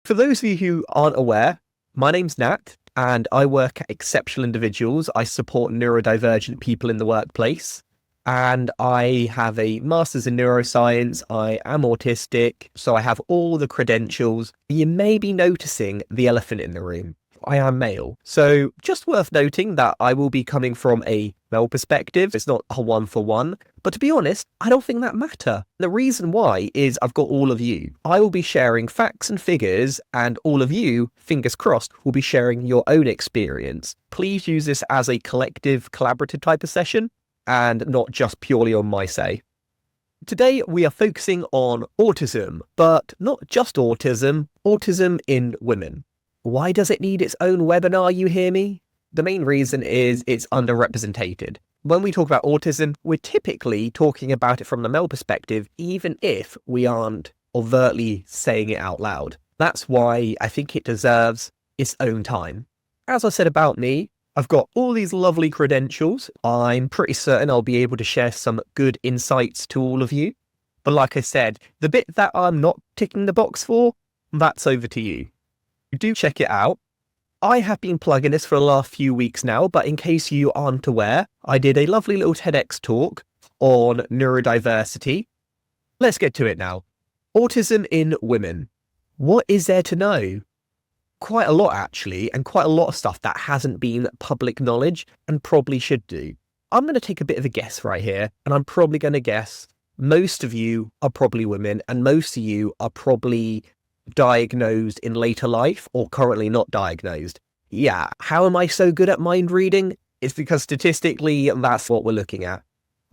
For those of you who aren't aware, my name's Nat, and I work at Exceptional Individuals. I support neurodivergent people in the workplace, and I have a master's in neuroscience. I am autistic, so I have all the credentials. You may be noticing the elephant in the room. I am male. So just worth noting that I will be coming from a male perspective. It's not a one-for-one. But to be honest, I don't think that matter. The reason why is I've got all of you. I will be sharing facts and figures, and all of you, fingers crossed, will be sharing your own experience. Please use this as a collective, collaborative type of session, and not just purely on my say. Today, we are focusing on autism, but not just autism, autism in women. Why does it need its own webinar, you hear me? The main reason is it's underrepresented. When we talk about autism, we're typically talking about it from the male perspective, even if we aren't overtly saying it out loud. That's why I think it deserves its own time. As I said about me, I've got all these lovely credentials. I'm pretty certain I'll be able to share some good insights to all of you. But like I said, the bit that I'm not ticking the box for, that's over to you. Do check it out. I have been plugging this for the last few weeks now, but in case you aren't aware, I did a lovely little TEDx talk on neurodiversity. Let's get to it now. Autism in women. What is there to know? Quite a lot, actually, and quite a lot of stuff that hasn't been public knowledge and probably should do. I'm going to take a bit of a guess right here, and I'm probably going to guess most of you are probably women, and most of you are probably diagnosed in later life or currently not diagnosed. Yeah, how am I so good at mind reading? It's because statistically, that's what we're looking at.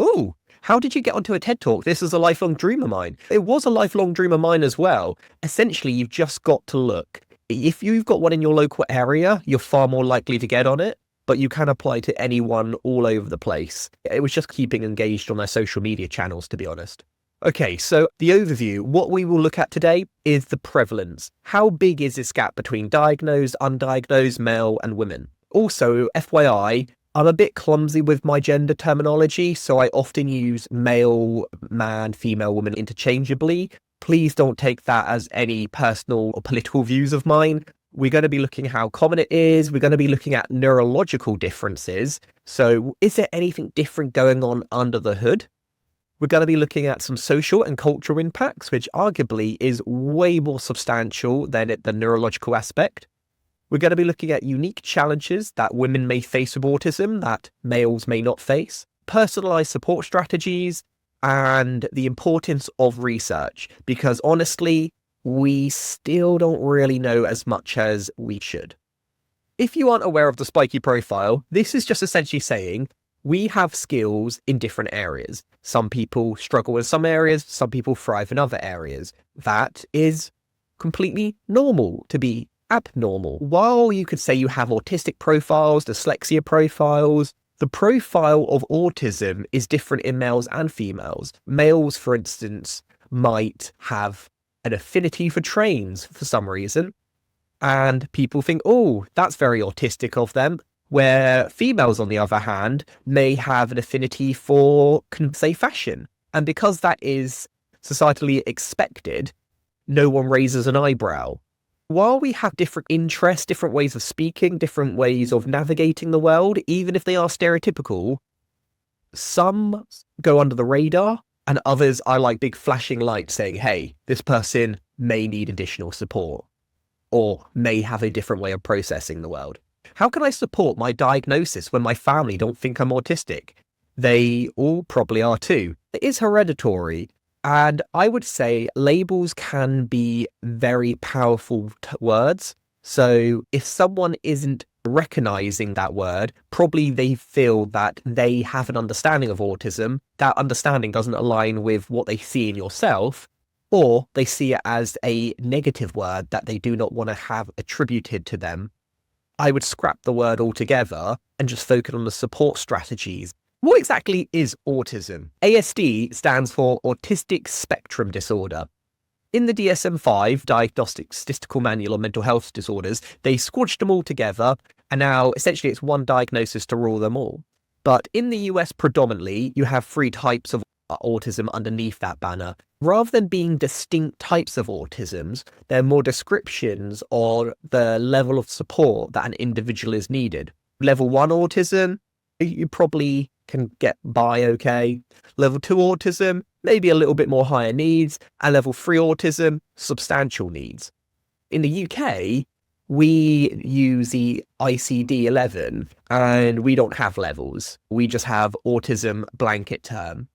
Ooh, how did you get onto a TED Talk? This is a lifelong dream of mine. It was a lifelong dream of mine as well. Essentially, you've just got to look. If you've got one in your local area, you're far more likely to get on it, but you can apply to anyone all over the place. It was just keeping engaged on their social media channels, to be honest. Okay, so the overview, what we will look at today is the prevalence. How big is this gap between diagnosed, undiagnosed, male and women? Also, FYI, I'm a bit clumsy with my gender terminology, so I often use male, man, female, woman interchangeably. Please don't take that as any personal or political views of mine. We're going to be looking at how common it is. We're going to be looking at neurological differences. So is there anything different going on under the hood? We're going to be looking at some social and cultural impacts, which arguably is way more substantial than the neurological aspect. We're going to be looking at unique challenges that women may face with autism that males may not face, personalized support strategies, and the importance of research, because honestly, we still don't really know as much as we should. If you aren't aware of the spiky profile, this is just essentially saying we have skills in different areas. Some people struggle in some areas, some people thrive in other areas. That is completely normal to be abnormal. While you could say you have autistic profiles, dyslexia profiles, the profile of autism is different in males and females. Males, for instance, might have an affinity for trains for some reason, and people think, oh, that's very autistic of them. Where females, on the other hand, may have an affinity for, say, fashion. And because that is societally expected, no one raises an eyebrow. While we have different interests, different ways of speaking, different ways of navigating the world, even if they are stereotypical, some go under the radar and others are like big flashing lights saying, hey, this person may need additional support or may have a different way of processing the world. How can I support my diagnosis when my family don't think I'm autistic? They all probably are too. It is hereditary, and I would say labels can be very powerful words. So if someone isn't recognizing that word, probably they feel that they have an understanding of autism. That understanding doesn't align with what they see in yourself, or they see it as a negative word that they do not want to have attributed to them. I would scrap the word altogether and just focus on the support strategies. What exactly is autism? ASD stands for Autistic Spectrum Disorder. In the DSM-5, Diagnostic Statistical Manual on Mental Health Disorders, they squashed them all together, and now essentially it's one diagnosis to rule them all. But in the US predominantly, you have three types of autism underneath that banner. Rather than being distinct types of autisms, they're more descriptions on the level of support that an individual is needed. Level 1 autism, you probably can get by okay. Level 2 autism, maybe a little bit more higher needs. And level 3 autism, substantial needs. In the UK, we use the ICD-11 and we don't have levels. We just have autism blanket term.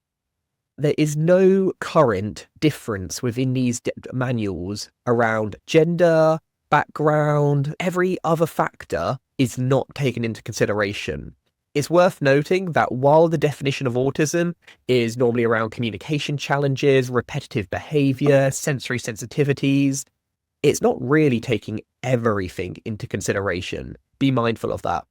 There is no current difference within these manuals around gender, background. Every other factor is not taken into consideration. It's worth noting that while the definition of autism is normally around communication challenges, repetitive behavior, sensory sensitivities, it's not really taking everything into consideration. Be mindful of that.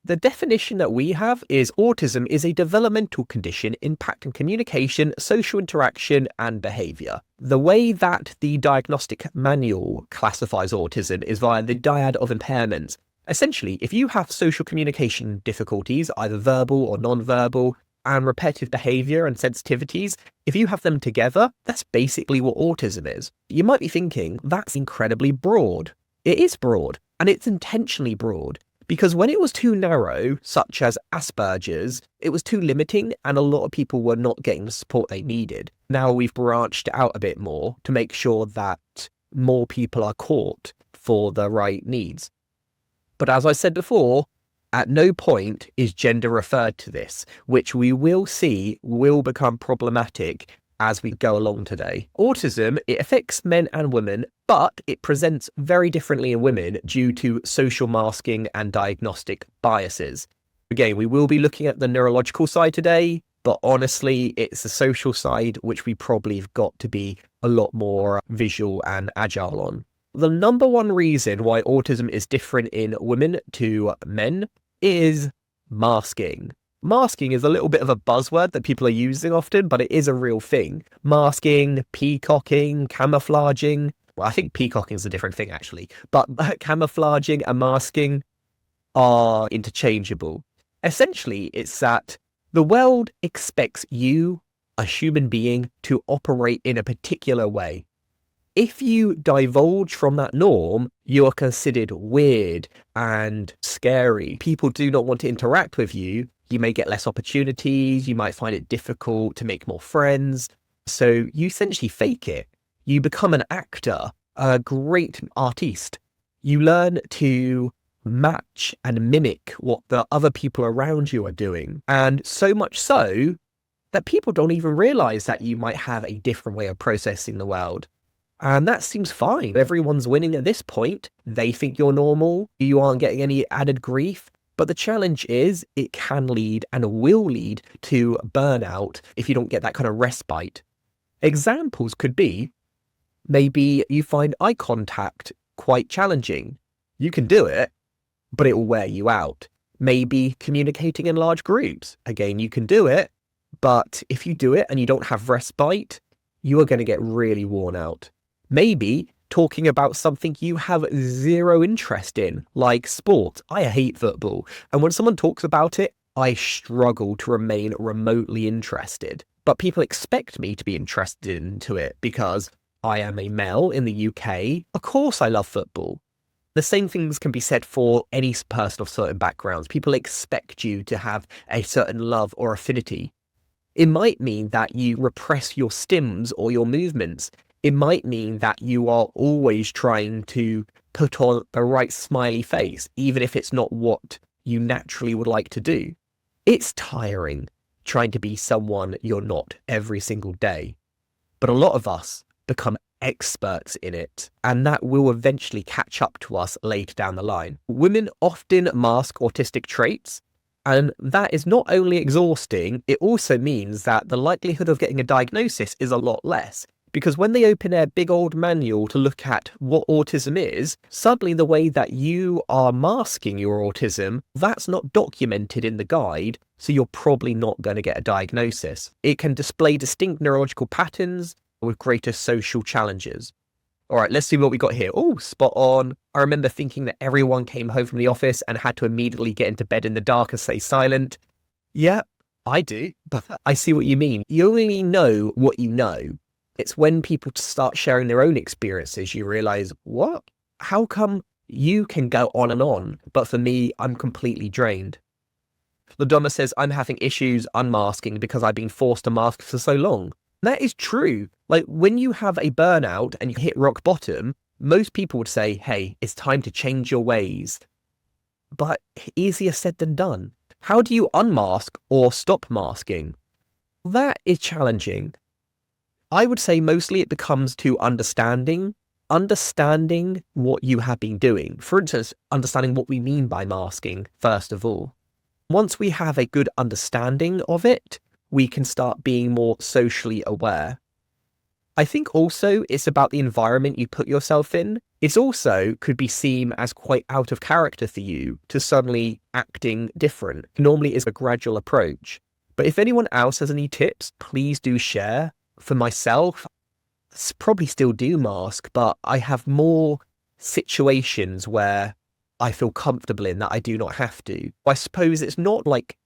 The definition that we have is autism is a developmental condition impacting communication, social interaction, and behavior. The way that the diagnostic manual classifies autism is via the dyad of impairments. Essentially, if you have social communication difficulties, either verbal or non-verbal, and repetitive behavior and sensitivities, if you have them together, that's basically what autism is. You might be thinking, that's incredibly broad. It is broad, and it's intentionally broad, because when it was too narrow, such as Asperger's, it was too limiting and a lot of people were not getting the support they needed. Now we've branched out a bit more to make sure that more people are caught for the right needs. But as I said before, at no point is gender referred to this, which we will see will become problematic as we go along today. Autism, it affects men and women, but it presents very differently in women due to social masking and diagnostic biases. Again, we will be looking at the neurological side today, but honestly, it's the social side which we probably have got to be a lot more visual and agile on. The number one reason why autism is different in women to men is masking. Masking is a little bit of a buzzword that people are using often, but it is a real thing. Masking, peacocking, camouflaging. Well, I think peacocking is a different thing actually, but camouflaging and masking are interchangeable. Essentially, it's that the world expects you, a human being, to operate in a particular way. If you divulge from that norm, you are considered weird and scary. People do not want to interact with you. You may get less opportunities. You might find it difficult to make more friends. So you essentially fake it. You become an actor, a great artiste. You learn to match and mimic what the other people around you are doing. And so much so that people don't even realize that you might have a different way of processing the world. And that seems fine. Everyone's winning at this point. They think you're normal. You aren't getting any added grief. But the challenge is it can lead and will lead to burnout if you don't get that kind of respite. Examples could be, maybe you find eye contact quite challenging. You can do it, but it will wear you out. Maybe communicating in large groups. Again, you can do it, but if you do it and you don't have respite, you are going to get really worn out. Maybe talking about something you have zero interest in, like sport. I hate football. And when someone talks about it, I struggle to remain remotely interested. But people expect me to be interested into it because I am a male in the UK. Of course I love football. The same things can be said for any person of certain backgrounds. People expect you to have a certain love or affinity. It might mean that you repress your stims or your movements. It might mean that you are always trying to put on the right smiley face, even if it's not what you naturally would like to do. It's tiring trying to be someone you're not every single day. But a lot of us become experts in it, and that will eventually catch up to us later down the line. Women often mask autistic traits, and that is not only exhausting, it also means that the likelihood of getting a diagnosis is a lot less. Because when they open their big old manual to look at what autism is, suddenly the way that you are masking your autism, that's not documented in the guide, so you're probably not going to get a diagnosis. It can display distinct neurological patterns with greater social challenges. All right, let's see what we got here. Oh, spot on. I remember thinking that everyone came home from the office and had to immediately get into bed in the dark and stay silent. Yeah, I do, but I see what you mean. You only know what you know. It's when people start sharing their own experiences, you realize, what? How come you can go on, but for me, I'm completely drained? Ladonna says, I'm having issues unmasking because I've been forced to mask for so long. That is true. Like when you have a burnout and you hit rock bottom, most people would say, hey, it's time to change your ways. But easier said than done. How do you unmask or stop masking? That is challenging. I would say mostly it becomes to understanding what you have been doing. For instance, understanding what we mean by masking, first of all. Once we have a good understanding of it, we can start being more socially aware. I think also it's about the environment you put yourself in. It's also could be seen as quite out of character for you to suddenly acting different. Normally it's a gradual approach. But if anyone else has any tips, please do share. For myself, I probably still do mask, but I have more situations where I feel comfortable in that I do not have to. I suppose it's not like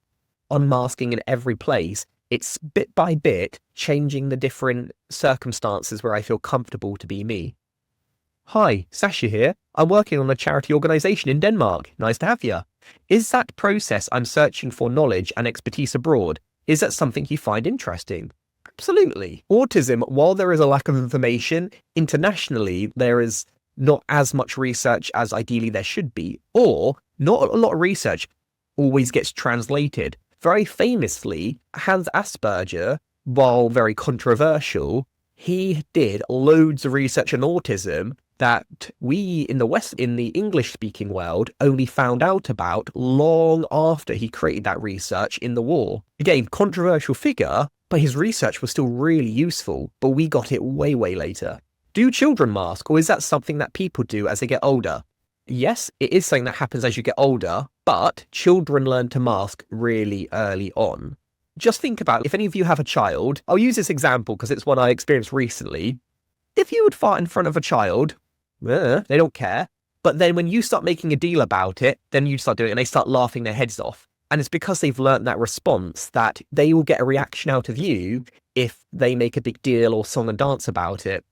unmasking in every place. It's bit by bit changing the different circumstances where I feel comfortable to be me. Hi, Sasha here. I'm working on a charity organisation in Denmark. Nice to have you. Is that process I'm searching for knowledge and expertise abroad? Is that something you find interesting? Absolutely. Autism, while there is a lack of information, internationally there is not as much research as ideally there should be, or not a lot of research always gets translated. Very famously, Hans Asperger, while very controversial, he did loads of research on autism that we in the West, in the English-speaking world, only found out about long after he created that research in the war. Again, controversial figure, but his research was still really useful, but we got it way, way later. Do children mask, or is that something that people do as they get older? Yes, it is something that happens as you get older, but children learn to mask really early on. Just think about if any of you have a child. I'll use this example because it's one I experienced recently. If you would fart in front of a child, they don't care. But then when you start making a deal about it, then you start doing it and they start laughing their heads off. And it's because they've learned that response that they will get a reaction out of you if they make a big deal or song and dance about it.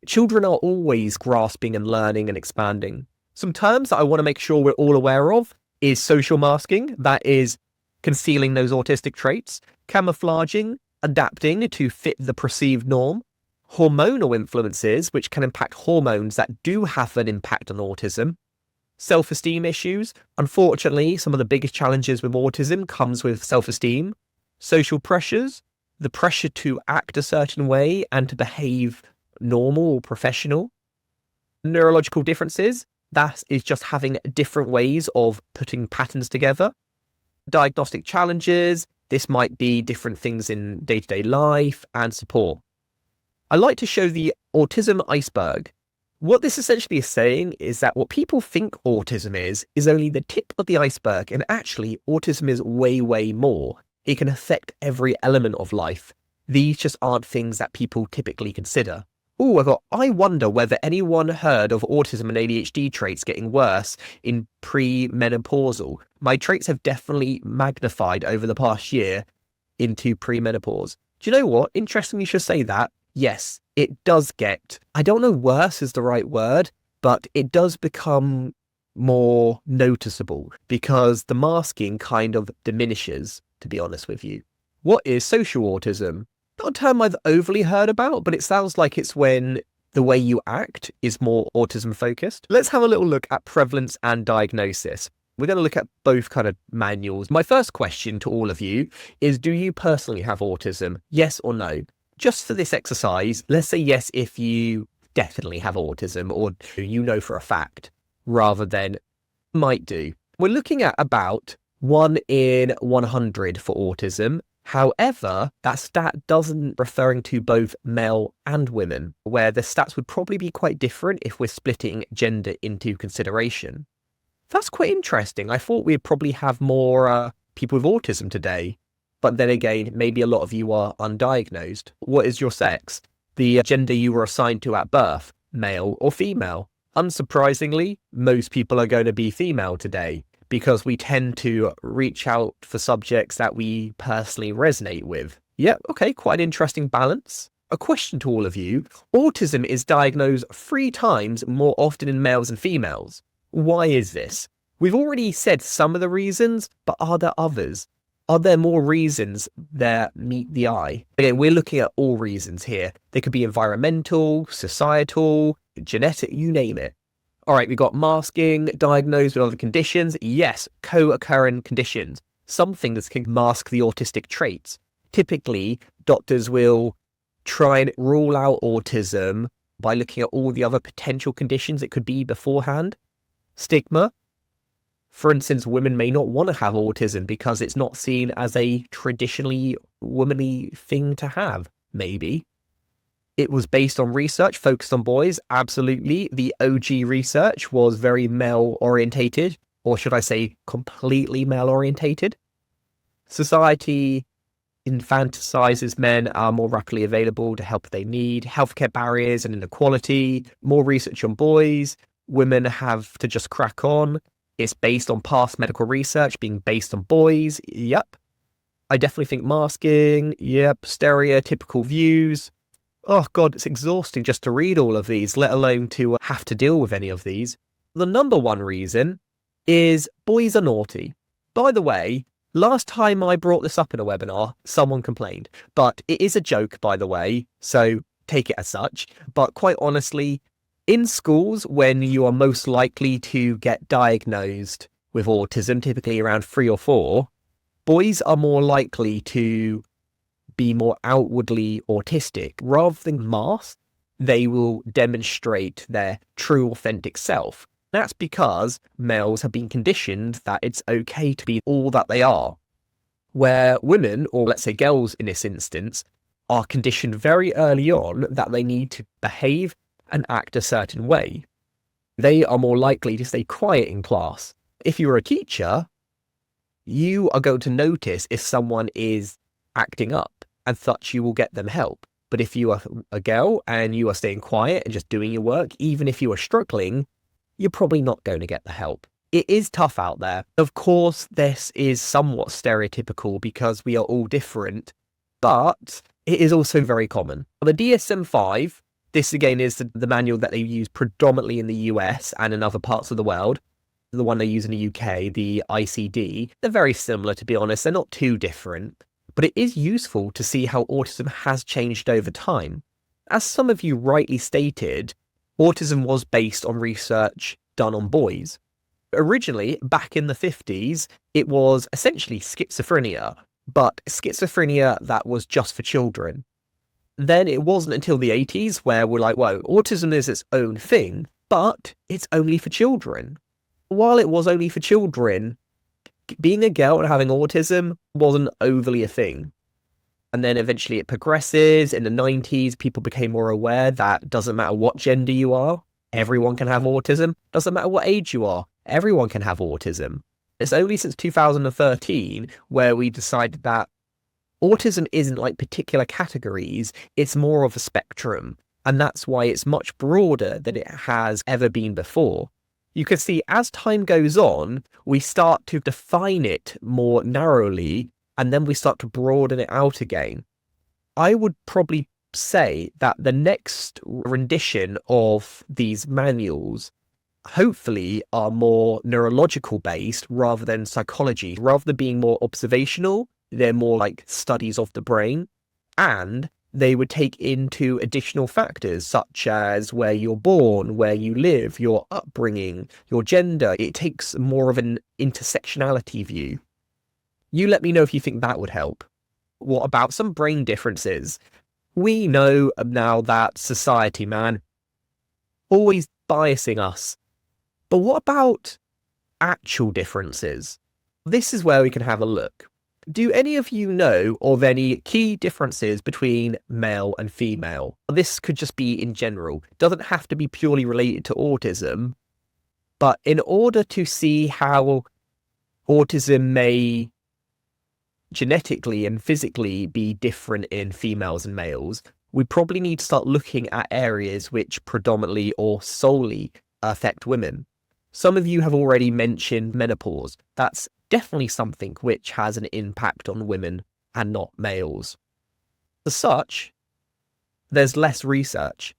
Children are always grasping and learning and expanding. Some terms that I want to make sure we're all aware of is social masking, that is concealing those autistic traits, camouflaging, adapting to fit the perceived norm, hormonal influences, which can impact hormones that do have an impact on autism, self-esteem issues. Unfortunately, some of the biggest challenges with autism comes with self-esteem, social pressures, the pressure to act a certain way and to behave normal or professional, neurological differences. That is just having different ways of putting patterns together. Diagnostic challenges. This might be different things in day-to-day life and support. I like to show the autism iceberg. What this essentially is saying is that what people think autism is only the tip of the iceberg, and actually autism is way, way more. It can affect every element of life. These just aren't things that people typically consider. I wonder whether anyone heard of autism and ADHD traits getting worse in pre-menopausal. My traits have definitely magnified over the past year into pre-menopause. Do you know what? Interesting you should say that. Yes, it does get, I don't know worse is the right word, but it does become more noticeable because the masking kind of diminishes, to be honest with you. What is social autism? Not a term I've overly heard about, but it sounds like it's when the way you act is more autism focused. Let's have a little look at prevalence and diagnosis. We're going to look at both kind of manuals. My first question to all of you is, do you personally have autism? Yes or no? Just for this exercise, let's say yes if you definitely have autism or you know for a fact, rather than might do. We're looking at about 1 in 100 for autism. However, that stat doesn't referring to both male and women, where the stats would probably be quite different if we're splitting gender into consideration. That's quite interesting. I thought we'd probably have more people with autism today. But then again, maybe a lot of you are undiagnosed. What is your sex? The gender you were assigned to at birth, male or female? Unsurprisingly, most people are going to be female today, because we tend to reach out for subjects that we personally resonate with. Yeah, okay, quite an interesting balance. A question to all of you. Autism is diagnosed 3 times more often in males and females. Why is this? We've already said some of the reasons, but are there others? Are there more reasons that meet the eye? Again, we're looking at all reasons here. They could be environmental, societal, genetic, you name it. All right, we've got masking, diagnosed with other conditions. Yes, co-occurring conditions. Some things can mask the autistic traits. Typically, doctors will try and rule out autism by looking at all the other potential conditions it could be beforehand. Stigma. For instance, women may not want to have autism because it's not seen as a traditionally womanly thing to have, maybe. It was based on research focused on boys. Absolutely. The OG research was very male orientated, or should I say completely male orientated. Society infantilizes men are more rapidly available to help they need, healthcare barriers and inequality, more research on boys, women have to just crack on. It's based on past medical research being based on boys. Yep. I definitely think masking. Yep. Stereotypical views. Oh God, it's exhausting just to read all of these, let alone to have to deal with any of these. The number one reason is boys are naughty. By the way, last time I brought this up in a webinar, someone complained, but it is a joke, by the way, so take it as such. But quite honestly, in schools, when you are most likely to get diagnosed with autism, typically around 3 or 4, boys are more likely to be more outwardly autistic. Rather than mask, they will demonstrate their true, authentic self. That's because males have been conditioned that it's okay to be all that they are. Where women, or let's say girls in this instance, are conditioned very early on that they need to behave and act a certain way. They are more likely to stay quiet in class. If you're a teacher, you are going to notice if someone is acting up, and such you will get them help. But if you are a girl and you are staying quiet and just doing your work, even if you are struggling, you're probably not going to get the help. It is tough out there. Of course, this is somewhat stereotypical because we are all different, but it is also very common. The DSM-5, this again is the manual that they use predominantly in the US and in other parts of the world. The one they use in the UK, the ICD, they're very similar, to be honest. They're not too different. But it is useful to see how autism has changed over time. As some of you rightly stated, autism was based on research done on boys. Originally, back in the 50s, it was essentially schizophrenia, but schizophrenia that was just for children. Then it wasn't until the 80s where we're like, whoa, autism is its own thing, but it's only for children. While it was only for children, being a girl and having autism wasn't overly a thing. And then eventually it progresses. In the 90s, people became more aware that doesn't matter what gender you are, everyone can have autism. Doesn't matter what age you are, everyone can have autism. It's only since 2013 where we decided that autism isn't like particular categories, it's more of a spectrum. And that's why it's much broader than it has ever been before. You can see as time goes on, we start to define it more narrowly, and then we start to broaden it out again. I would probably say that the next rendition of these manuals hopefully are more neurological based rather than psychology. Rather than being more observational, they're more like studies of the brain, and they would take into additional factors such as where you're born, where you live, your upbringing, your gender. It takes more of an intersectionality view. You let me know if you think that would help. What about some brain differences? We know now that society, man, always biasing us. But what about actual differences? This is where we can have a look. Do any of you know of any key differences between male and female? This could just be in general. It doesn't have to be purely related to autism. But in order to see how autism may genetically and physically be different in females and males, we probably need to start looking at areas which predominantly or solely affect women. Some of you have already mentioned menopause. That's definitely something which has an impact on women and not males. As such, there's less research.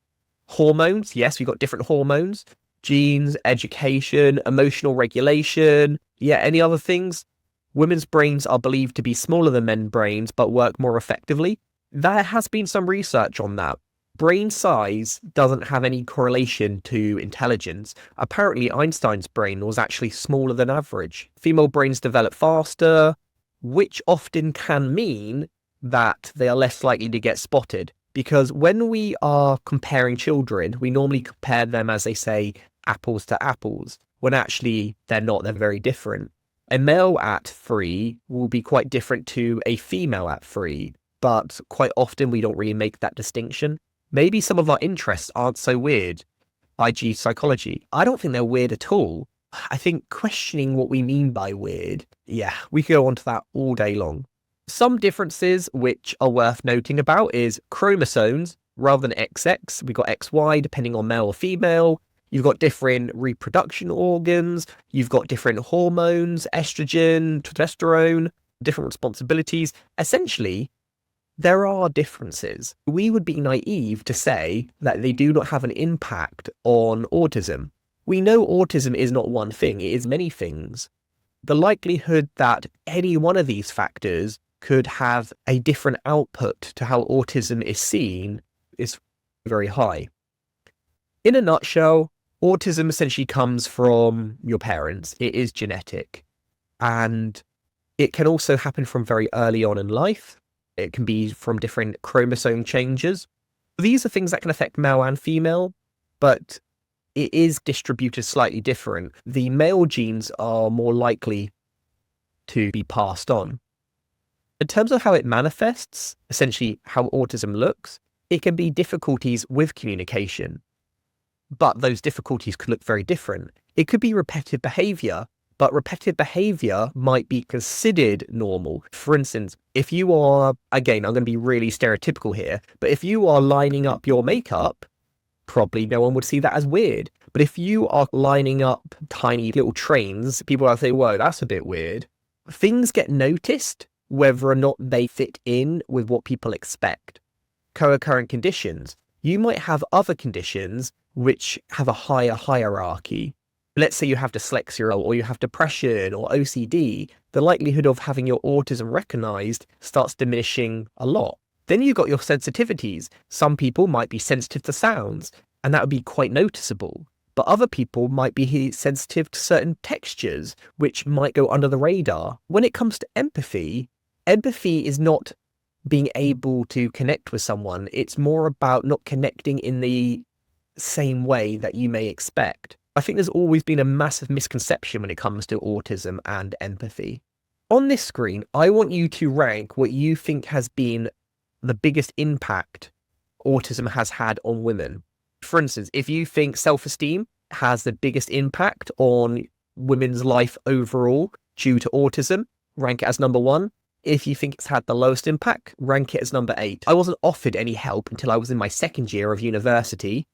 Hormones, yes, we've got different hormones, genes, education, emotional regulation. Yeah, any other things? Women's brains are believed to be smaller than men's brains, but work more effectively. There has been some research on that. Brain size doesn't have any correlation to intelligence. Apparently, Einstein's brain was actually smaller than average. Female brains develop faster, which often can mean that they are less likely to get spotted. Because when we are comparing children, we normally compare them, as they say, apples to apples, when actually they're not, they're very different. A male at 3 will be quite different to a female at 3, but quite often we don't really make that distinction. Maybe some of our interests aren't so weird, e.g. psychology. I don't think they're weird at all. I think questioning what we mean by weird, yeah, we could go on to that all day long. Some differences which are worth noting about is chromosomes rather than XX. We've got XY depending on male or female. You've got different reproduction organs. You've got different hormones, estrogen, testosterone, different responsibilities. Essentially, there are differences. We would be naive to say that they do not have an impact on autism. We know autism is not one thing, it is many things. The likelihood that any one of these factors could have a different output to how autism is seen is very high. In a nutshell, autism essentially comes from your parents. It is genetic, and it can also happen from very early on in life. It can be from different chromosome changes. These are things that can affect male and female, but it is distributed slightly different. The male genes are more likely to be passed on. In terms of how it manifests, essentially how autism looks, it can be difficulties with communication. But those difficulties could look very different. It could be repetitive behavior, but repetitive behavior might be considered normal. For instance, if you are, again, I'm going to be really stereotypical here, but if you are lining up your makeup, probably no one would see that as weird. But if you are lining up tiny little trains, people will say, whoa, that's a bit weird. Things get noticed whether or not they fit in with what people expect. Co-occurring conditions. You might have other conditions which have a higher hierarchy. Let's say you have dyslexia or you have depression or OCD. The likelihood of having your autism recognized starts diminishing a lot. Then you've got your sensitivities. Some people might be sensitive to sounds, and that would be quite noticeable. But other people might be sensitive to certain textures, which might go under the radar. When it comes to empathy, empathy is not being able to connect with someone. It's more about not connecting in the same way that you may expect. I think there's always been a massive misconception when it comes to autism and empathy. On this screen, I want you to rank what you think has been the biggest impact autism has had on women. For instance, if you think self-esteem has the biggest impact on women's life overall due to autism, rank it as number 1. If you think it's had the lowest impact, rank it as number 8. I wasn't offered any help until I was in my second year of university.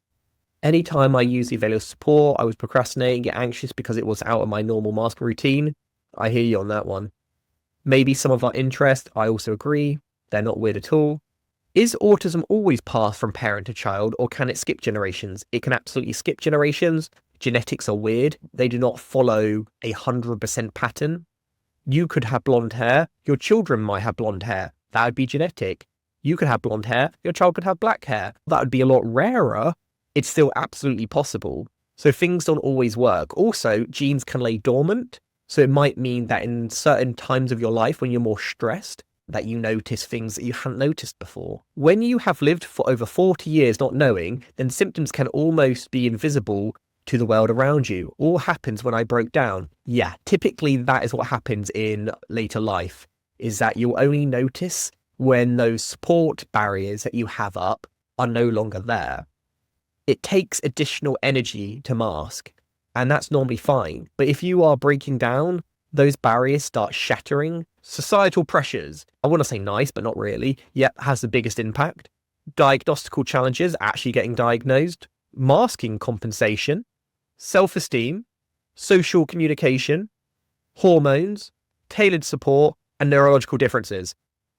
Anytime I used the available support, I was procrastinating, get anxious because it was out of my normal mask routine. I hear you on that one. Maybe some of our interests, I also agree. They're not weird at all. Is autism always passed from parent to child, or can it skip generations? It can absolutely skip generations. Genetics are weird. They do not follow 100% pattern. You could have blonde hair. Your children might have blonde hair. That would be genetic. You could have blonde hair. Your child could have black hair. That would be a lot rarer. It's still absolutely possible. So things don't always work. Also, genes can lay dormant. So it might mean that in certain times of your life when you're more stressed, that you notice things that you hadn't noticed before. When you have lived for over 40 years not knowing, then symptoms can almost be invisible to the world around you. All happens when I broke down. Yeah, typically that is what happens in later life, is that you'll only notice when those support barriers that you have up are no longer there. It takes additional energy to mask, and that's normally fine. But if you are breaking down, those barriers start shattering. Societal pressures, I want to say nice, but not really. Yep, has the biggest impact. Diagnostical challenges, actually getting diagnosed. Masking compensation. Self-esteem. social communication, hormones, tailored support, and neurological differences.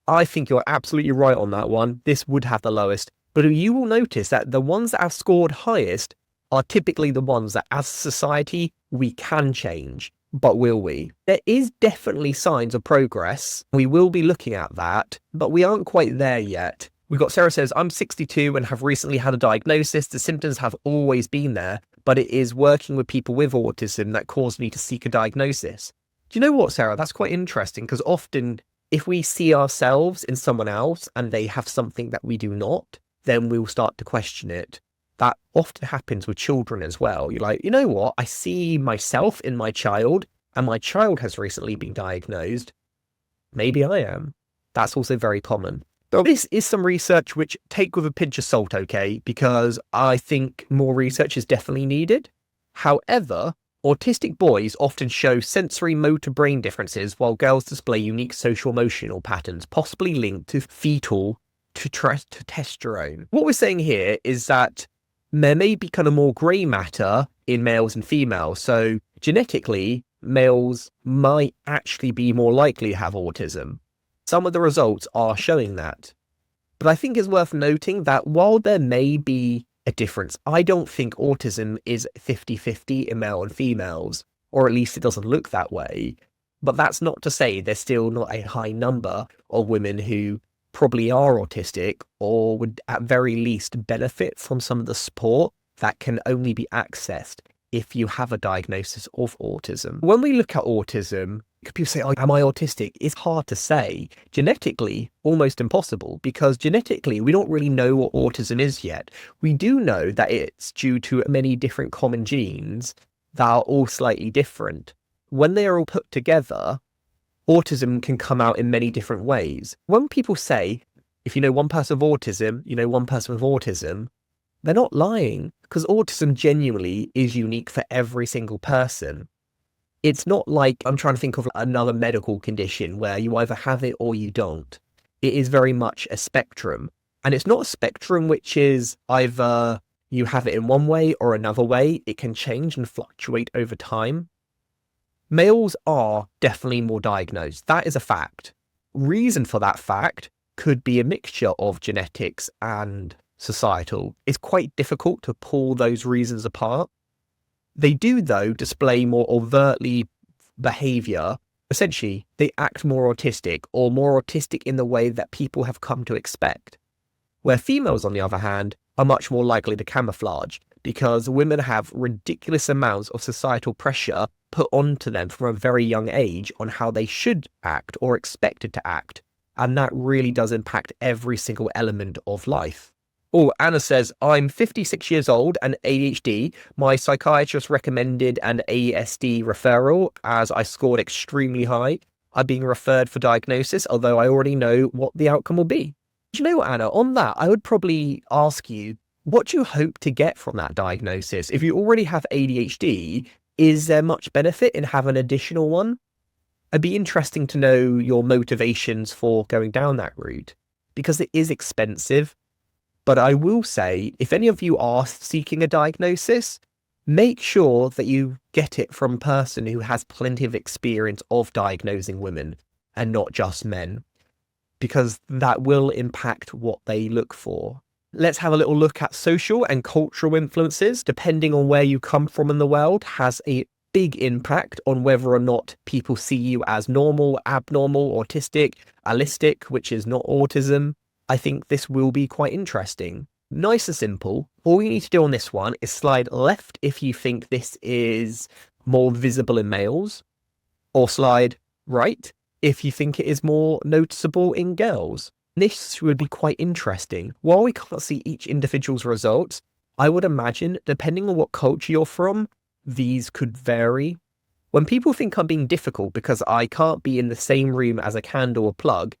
I think you're absolutely right on that one. This would have the lowest, but you will notice that the ones that have scored highest are typically the ones that as a society we can change. But will we? There is definitely signs of progress. We will be looking at that, but we aren't quite there yet. We've got Sarah says, I'm 62 and have recently had a diagnosis. The symptoms have always been there, but it is working with people with autism that caused me to seek a diagnosis. Do you know what, Sarah? That's quite interesting, because often if we see ourselves in someone else and they have something that we do not, then we'll start to question it. That often happens with children as well. You're like, you know what? I see myself in my child, and my child has recently been diagnosed. Maybe I am. That's also very common. So this is some research which take with a pinch of salt, okay? Because I think more research is definitely needed. However, autistic boys often show sensory motor brain differences while girls display unique social emotional patterns, possibly linked to fetal testosterone. What we're saying here is that there may be kind of more grey matter in males and females. So genetically, males might actually be more likely to have autism. Some of the results are showing that. But I think it's worth noting that while there may be a difference, I don't think autism is 50-50 in male and females, or at least it doesn't look that way. But that's not to say there's still not a high number of women who probably are autistic or would at very least benefit from some of the support that can only be accessed if you have a diagnosis of autism. When we look at autism, people say, oh, am I autistic? It's hard to say. Genetically, almost impossible, because genetically, we don't really know what autism is yet. We do know that it's due to many different common genes that are all slightly different. When they are all put together, autism can come out in many different ways. When people say, if you know one person with autism, you know one person with autism, they're not lying, because autism genuinely is unique for every single person. It's not like, I'm trying to think of another medical condition where you either have it or you don't. It is very much a spectrum. And it's not a spectrum which is either you have it in one way or another way. It can change and fluctuate over time. Males are definitely more diagnosed. That is a fact. Reason for that fact could be a mixture of genetics and societal. It's quite difficult to pull those reasons apart. They do, though, display more overtly behavior. Essentially, they act more autistic, or more autistic in the way that people have come to expect. Where females, on the other hand, are much more likely to camouflage, because women have ridiculous amounts of societal pressure put onto them from a very young age on how they should act or expected to act. And that really does impact every single element of life. Oh, Anna says, I'm 56 years old and ADHD. My psychiatrist recommended an ASD referral as I scored extremely high. I'm being referred for diagnosis, although I already know what the outcome will be. Do you know what, Anna? On that, I would probably ask you, what do you hope to get from that diagnosis? If you already have ADHD, is there much benefit in having an additional one? It'd be interesting to know your motivations for going down that route, because it is expensive. But I will say, if any of you are seeking a diagnosis, make sure that you get it from a person who has plenty of experience of diagnosing women and not just men, because that will impact what they look for. Let's have a little look at social and cultural influences. Depending on where you come from in the world, has a big impact on whether or not people see you as normal, abnormal, autistic, allistic, which is not autism. I think this will be quite interesting. Nice and simple. All you need to do on this one is slide left if you think this is more visible in males, or slide right if you think it is more noticeable in girls. This would be quite interesting. While we can't see each individual's results, I would imagine, depending on what culture you're from, these could vary. When people think I'm being difficult because I can't be in the same room as a candle or plug,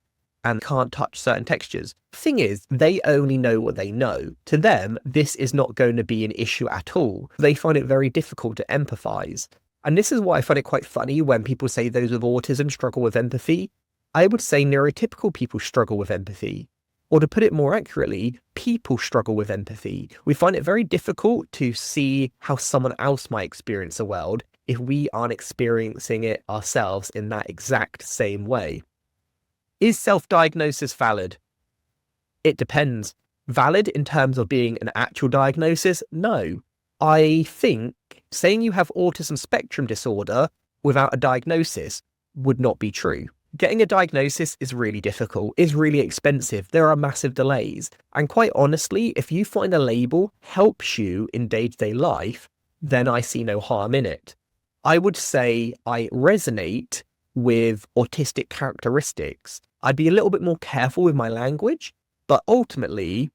and can't touch certain textures. The thing is, they only know what they know. To them, this is not going to be an issue at all. They find it very difficult to empathize. And this is why I find it quite funny when people say those with autism struggle with empathy. I would say neurotypical people struggle with empathy. Or to put it more accurately, people struggle with empathy. We find it very difficult to see how someone else might experience the world, if we aren't experiencing it ourselves in that exact same way. Is self-diagnosis valid? It depends. Valid in terms of being an actual diagnosis? No. I think saying you have autism spectrum disorder without a diagnosis would not be true. Getting a diagnosis is really difficult, is really expensive. There are massive delays. And quite honestly, if you find a label helps you in day-to-day life, then I see no harm in it. I would say I resonate with autistic characteristics. I'd be a little bit more careful with my language, but ultimately,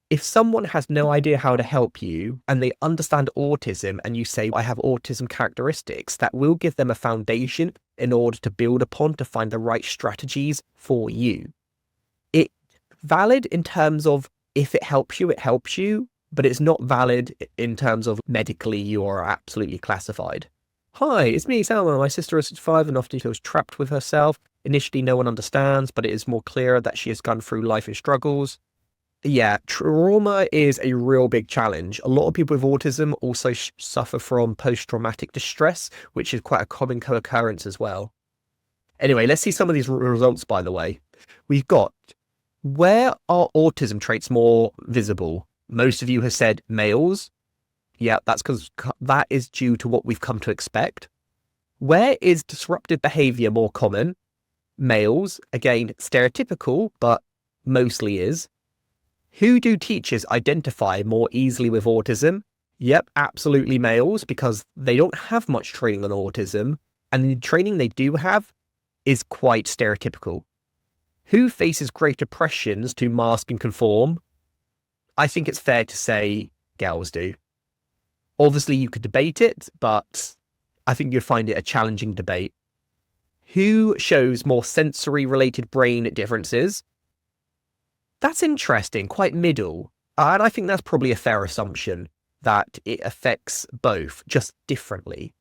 if someone has no idea how to help you and they understand autism and you say, I have autism characteristics, that will give them a foundation in order to build upon to find the right strategies for you. It's valid in terms of if it helps you, but it's not valid in terms of medically you are absolutely classified. Hi, it's me, Alban. My sister is 5 and often feels trapped with herself. Initially, no one understands, but it is more clear that she has gone through life in struggles. Yeah, trauma is a real big challenge. A lot of people with autism also suffer from post-traumatic distress, which is quite a common co-occurrence as well. Anyway, let's see some of these results, by the way. We've got, where are autism traits more visible? Most of you have said males. Yeah, that's because that is due to what we've come to expect. Where is disruptive behavior more common? Males, again, stereotypical, but mostly is. Who do teachers identify more easily with autism? Yep, absolutely males, because they don't have much training on autism, and the training they do have is quite stereotypical. Who faces greater pressures to mask and conform? I think it's fair to say girls do. Obviously, you could debate it, but I think you'd find it a challenging debate. Who shows more sensory-related brain differences? That's interesting, quite middle. And I think that's probably a fair assumption, that it affects both, just differently.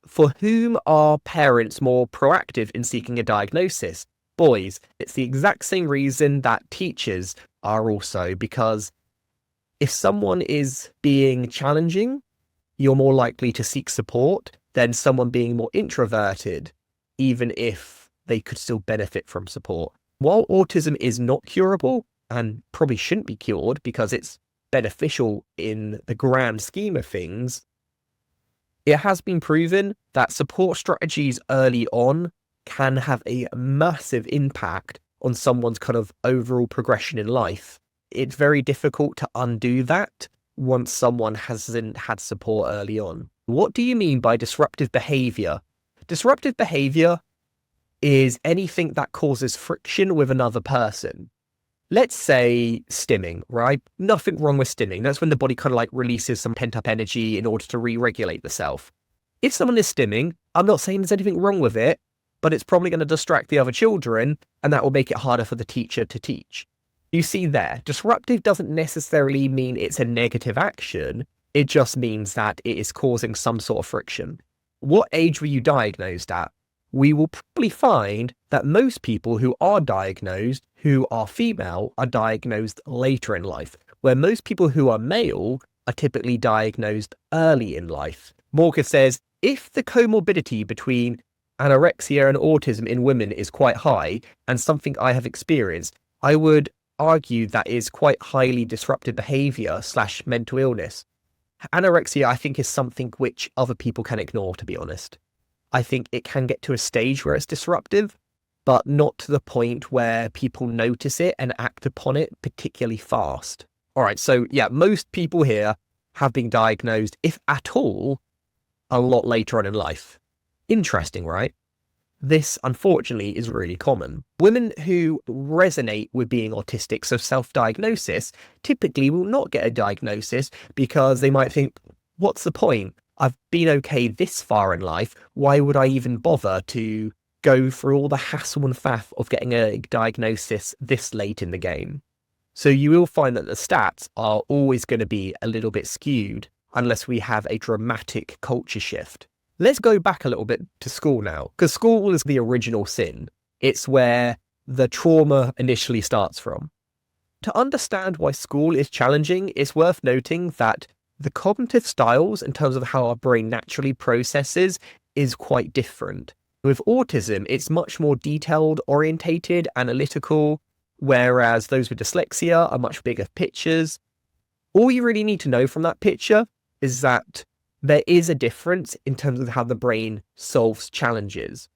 For whom are parents more proactive in seeking a diagnosis? Boys. It's the exact same reason that teachers are also, because if someone is being challenging, you're more likely to seek support than someone being more introverted, even if they could still benefit from support. While autism is not curable, and probably shouldn't be cured because it's beneficial in the grand scheme of things, it has been proven that support strategies early on can have a massive impact on someone's kind of overall progression in life. It's very difficult to undo that once someone hasn't had support early on. What do you mean by disruptive behavior? Disruptive behavior is anything that causes friction with another person. Let's say stimming, right? Nothing wrong with stimming. That's when the body kind of like releases some pent up energy in order to re-regulate the self. If someone is stimming, I'm not saying there's anything wrong with it, but it's probably going to distract the other children, and that will make it harder for the teacher to teach. You see there, disruptive doesn't necessarily mean it's a negative action. It just means that it is causing some sort of friction. What age were you diagnosed at? We will probably find that most people who are diagnosed, who are female, are diagnosed later in life, where most people who are male are typically diagnosed early in life. Morgan says, if the comorbidity between anorexia and autism in women is quite high, and something I have experienced, I would argue that is quite highly disruptive behavior / mental illness. Anorexia, I think, is something which other people can ignore, to be honest. I think it can get to a stage where it's disruptive, but not to the point where people notice it and act upon it particularly fast. All right, so yeah, most people here have been diagnosed, if at all, a lot later on in life. Interesting, right? This, unfortunately, is really common. Women who resonate with being autistic, so self-diagnosis, typically will not get a diagnosis because they might think, what's the point? I've been okay this far in life. Why would I even bother to go through all the hassle and faff of getting a diagnosis this late in the game? So you will find that the stats are always going to be a little bit skewed unless we have a dramatic culture shift. Let's go back a little bit to school now, because school is the original sin. It's where the trauma initially starts from. To understand why school is challenging, it's worth noting that The cognitive styles in terms of how our brain naturally processes is quite different. With autism, it's much more detailed orientated, analytical, whereas those with dyslexia are much bigger pictures. All you really need to know from that picture is that there is a difference in terms of how the brain solves challenges.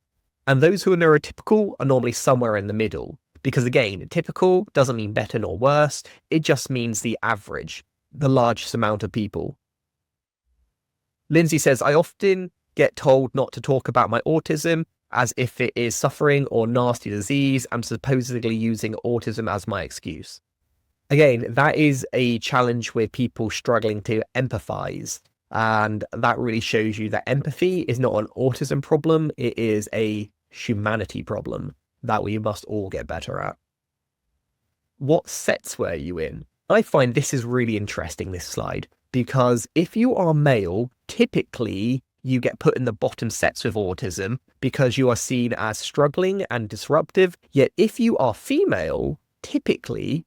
And those who are neurotypical are normally somewhere in the middle. Because again, typical doesn't mean better nor worse. It just means the average, the largest amount of people. Lindsay says, I often get told not to talk about my autism as if it is suffering or nasty disease. I'm supposedly using autism as my excuse. Again, that is a challenge with people struggling to empathize. And that really shows you that empathy is not an autism problem. It is a humanity problem that we must all get better at. What sets were you in? I find this is really interesting, this slide, because if you are male, typically you get put in the bottom sets with autism because you are seen as struggling and disruptive. Yet if you are female, typically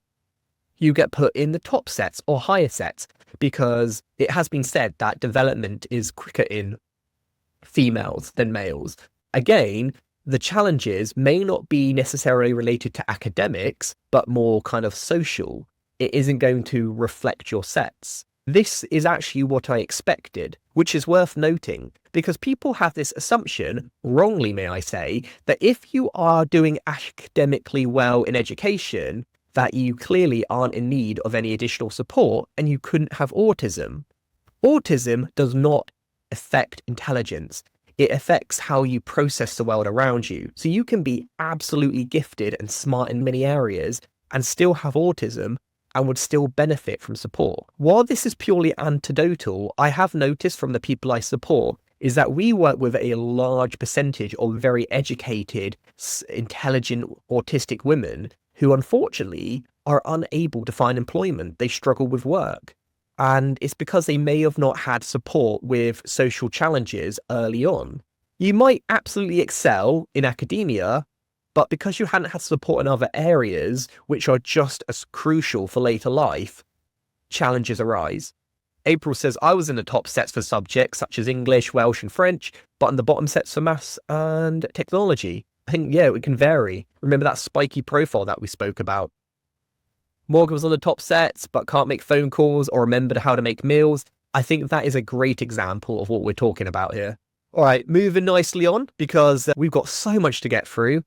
you get put in the top sets or higher sets because it has been said that development is quicker in females than males. Again, the challenges may not be necessarily related to academics, but more kind of social. It isn't going to reflect your sets. This is actually what I expected, which is worth noting because people have this assumption, wrongly may I say, that if you are doing academically well in education, that you clearly aren't in need of any additional support and you couldn't have autism. Autism does not affect intelligence. It affects how you process the world around you. So you can be absolutely gifted and smart in many areas and still have autism and would still benefit from support. While this is purely anecdotal, I have noticed from the people I support is that we work with a large percentage of very educated, intelligent, autistic women who unfortunately are unable to find employment. They struggle with work. And it's because they may have not had support with social challenges early on. You might absolutely excel in academia, but because you hadn't had support in other areas, which are just as crucial for later life, challenges arise. April says, I was in the top sets for subjects such as English, Welsh and French, but in the bottom sets for maths and technology. I think, yeah, it can vary. Remember that spiky profile that we spoke about? Morgan was on the top sets, but can't make phone calls or remember how to make meals. I think that is a great example of what we're talking about here. All right, moving nicely on because we've got so much to get through.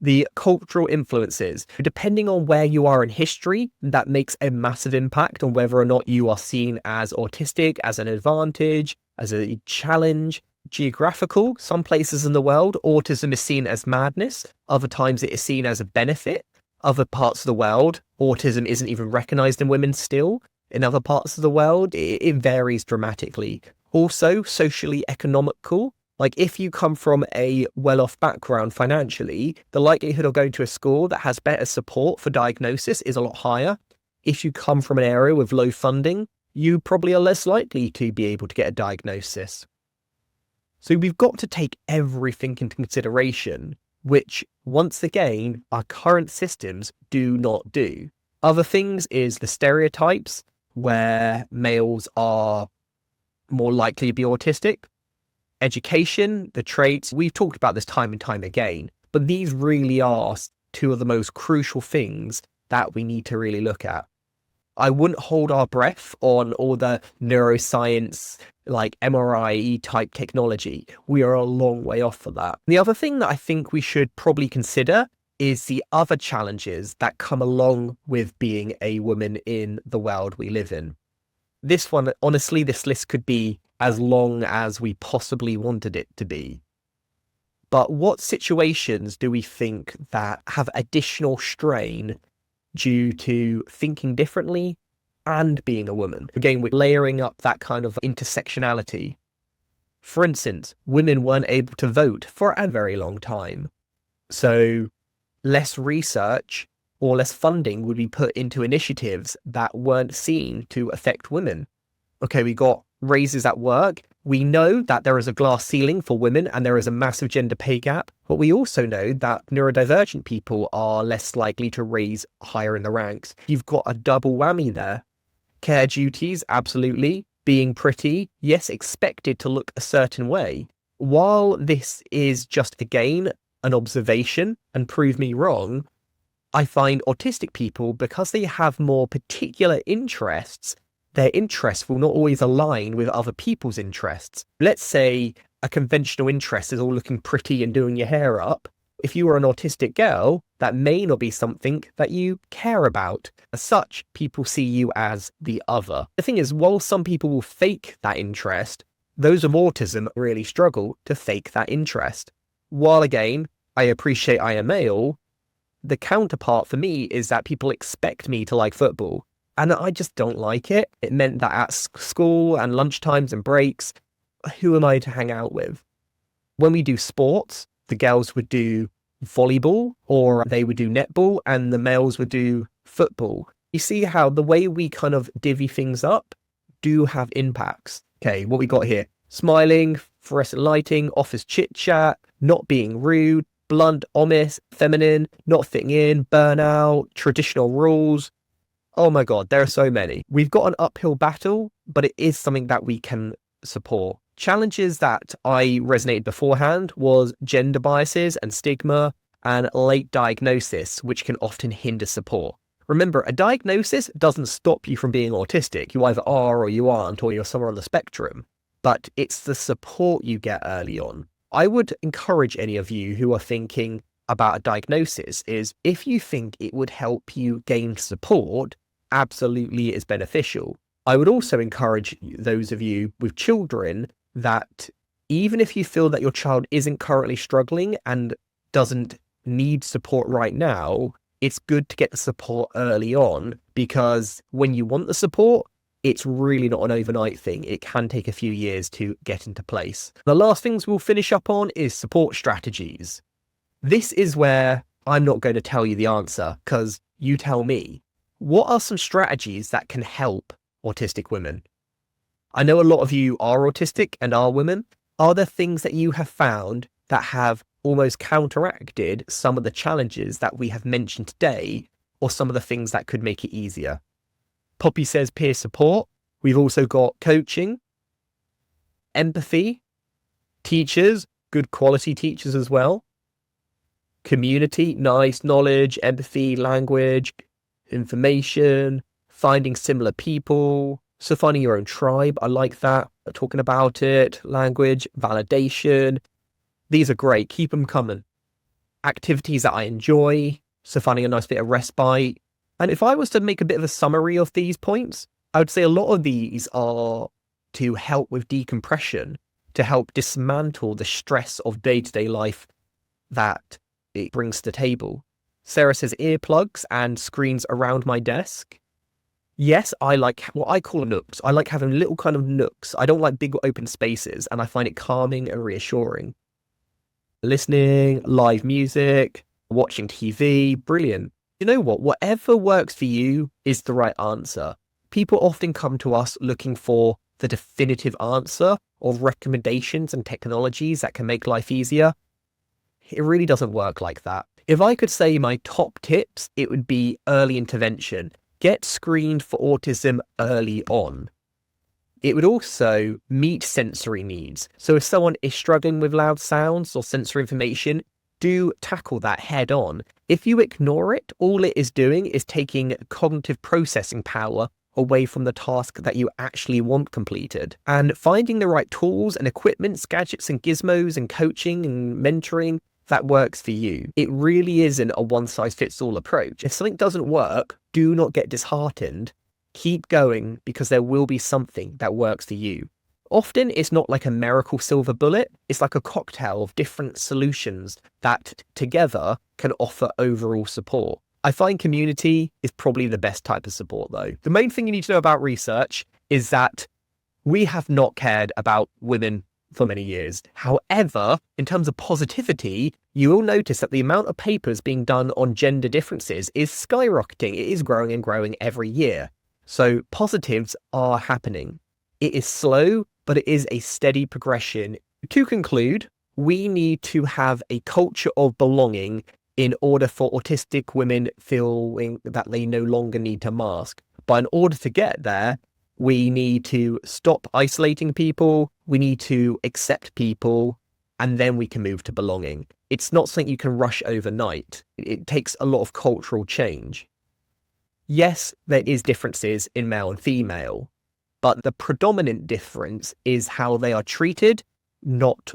The cultural influences. Depending on where you are in history, that makes a massive impact on whether or not you are seen as autistic, as an advantage, as a challenge. Geographical, some places in the world, autism is seen as madness. Other times it is seen as a benefit. Other parts of the world, autism isn't even recognized in women still. In other parts of the world, it varies dramatically. Also, socially economical. Like if you come from a well-off background financially, the likelihood of going to a school that has better support for diagnosis is a lot higher. If you come from an area with low funding, you probably are less likely to be able to get a diagnosis. So we've got to take everything into consideration, which once again, our current systems do not do. Other things is the stereotypes where males are more likely to be autistic. Education, the traits, we've talked about this time and time again, but these really are two of the most crucial things that we need to really look at. I wouldn't hold our breath on all the neuroscience, like MRI type technology. We are a long way off for that. The other thing that I think we should probably consider is the other challenges that come along with being a woman in the world we live in. This one, honestly, this list could be as long as we possibly wanted it to be. But what situations do we think that have additional strain due to thinking differently and being a woman? Again, we're layering up that kind of intersectionality. For instance, women weren't able to vote for a very long time. So less research or less funding would be put into initiatives that weren't seen to affect women. Okay, we got raises at work. We know that there is a glass ceiling for women and there is a massive gender pay gap, but we also know that neurodivergent people are less likely to raise higher in the ranks. You've got a double whammy there. Care duties, absolutely. being pretty, yes, expected to look a certain way. While this is just, again, an observation and prove me wrong, I find autistic people, because they have more particular interests, their interests will not always align with other people's interests. Let's say a conventional interest is all looking pretty and doing your hair up. If you are an autistic girl, that may not be something that you care about. As such, people see you as the other. The thing is, while some people will fake that interest, those with autism really struggle to fake that interest. While again, I appreciate I am male, the counterpart for me is that people expect me to like football. And I just don't like it. It meant that at school and lunchtimes and breaks, who am I to hang out with? When we do sports, the girls would do volleyball or they would do netball and the males would do football. You see how the way we kind of divvy things up do have impacts. Okay, what we got here? Smiling, fluorescent lighting, office chit chat, not being rude, blunt, honest, feminine, not fitting in, burnout, traditional rules. Oh my God, there are so many. We've got an uphill battle, but it is something that we can support. Challenges that I resonated beforehand was gender biases and stigma and late diagnosis, which can often hinder support. Remember, a diagnosis doesn't stop you from being autistic. You either are or you aren't, or you're somewhere on the spectrum, but it's the support you get early on. I would encourage any of you who are thinking about a diagnosis is if you think it would help you gain support, absolutely is beneficial. I would also encourage those of you with children that even if you feel that your child isn't currently struggling and doesn't need support right now, it's good to get the support early on, because when you want the support, it's really not an overnight thing. It can take a few years to get into place. The last things we'll finish up on is support strategies. This is where I'm not going to tell you the answer, because you tell me. What are some strategies that can help autistic women? I know a lot of you are autistic and are women. Are there things that you have found that have almost counteracted some of the challenges that we have mentioned today, or some of the things that could make it easier? Poppy says peer support. We've also got coaching, empathy, teachers, good quality teachers as well, community, nice, knowledge, empathy, language, information, finding similar people. So finding your own tribe, I like that. Talking about it, language, validation. These are great. Keep them coming. Activities that I enjoy. So finding a nice bit of respite. And if I was to make a bit of a summary of these points, I would say a lot of these are to help with decompression, to help dismantle the stress of day-to-day life that it brings to the table. Sarah says earplugs and screens around my desk. Yes, I like what I call nooks. I like having little kind of nooks. I don't like big open spaces, and I find it calming and reassuring. Listening, live music, watching TV, brilliant. You know what? Whatever works for you is the right answer. People often come to us looking for the definitive answer or recommendations and technologies that can make life easier. It really doesn't work like that. If I could say my top tips, it would be early intervention. Get screened for autism early on. It would also meet sensory needs. So if someone is struggling with loud sounds or sensory information, do tackle that head on. If you ignore it, all it is doing is taking cognitive processing power away from the task that you actually want completed. And finding the right tools and equipment, gadgets and gizmos and coaching and mentoring that works for you. It really isn't a one-size-fits-all approach. If something doesn't work, do not get disheartened. Keep going, because there will be something that works for you. Often it's not like a miracle silver bullet. It's like a cocktail of different solutions that together can offer overall support. I find community is probably the best type of support though. The main thing you need to know about research is that we have not cared about women for many years. However, in terms of positivity, you will notice that the amount of papers being done on gender differences is skyrocketing. It is growing and growing every year. So positives are happening. It is slow, but it is a steady progression. To conclude, we need to have a culture of belonging in order for autistic women feeling that they no longer need to mask. But in order to get there, We need to stop isolating people. We need to accept people, and then we can move to belonging. It's not something you can rush overnight. It takes a lot of cultural change. Yes, there is differences in male and female, but the predominant difference is how they are treated, not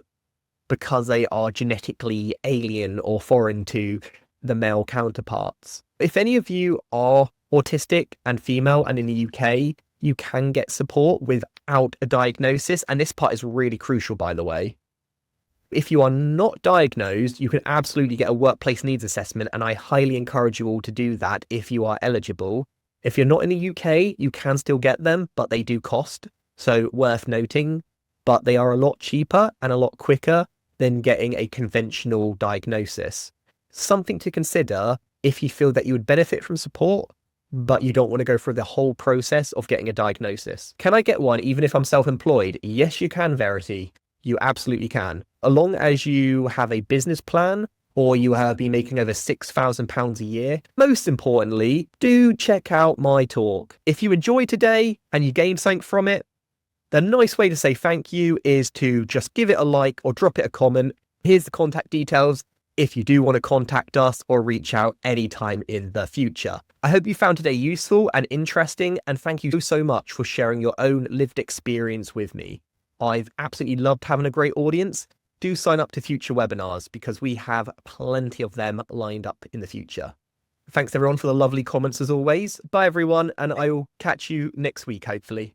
because they are genetically alien or foreign to the male counterparts. If any of you are autistic and female and in the UK, you can get support without a diagnosis. And this part is really crucial, by the way. If you are not diagnosed, you can absolutely get a workplace needs assessment. And I highly encourage you all to do that if you are eligible. If you're not in the UK, you can still get them, but they do cost. So worth noting, but they are a lot cheaper and a lot quicker than getting a conventional diagnosis. Something to consider if you feel that you would benefit from support, but you don't want to go through the whole process of getting a diagnosis. Can I get one even if I'm self-employed? Yes, you can, Verity. You absolutely can. As long as you have a business plan or you have been making over £6,000 a year. Most importantly, do check out my talk. If you enjoyed today and you gained something from it, the nice way to say thank you is to just give it a like or drop it a comment. Here's the contact details if you do want to contact us or reach out anytime in the future. I hope you found today useful and interesting, and thank you so much for sharing your own lived experience with me. I've absolutely loved having a great audience. Do sign up to future webinars because we have plenty of them lined up in the future. Thanks everyone for the lovely comments as always. Bye everyone, and I will catch you next week, hopefully.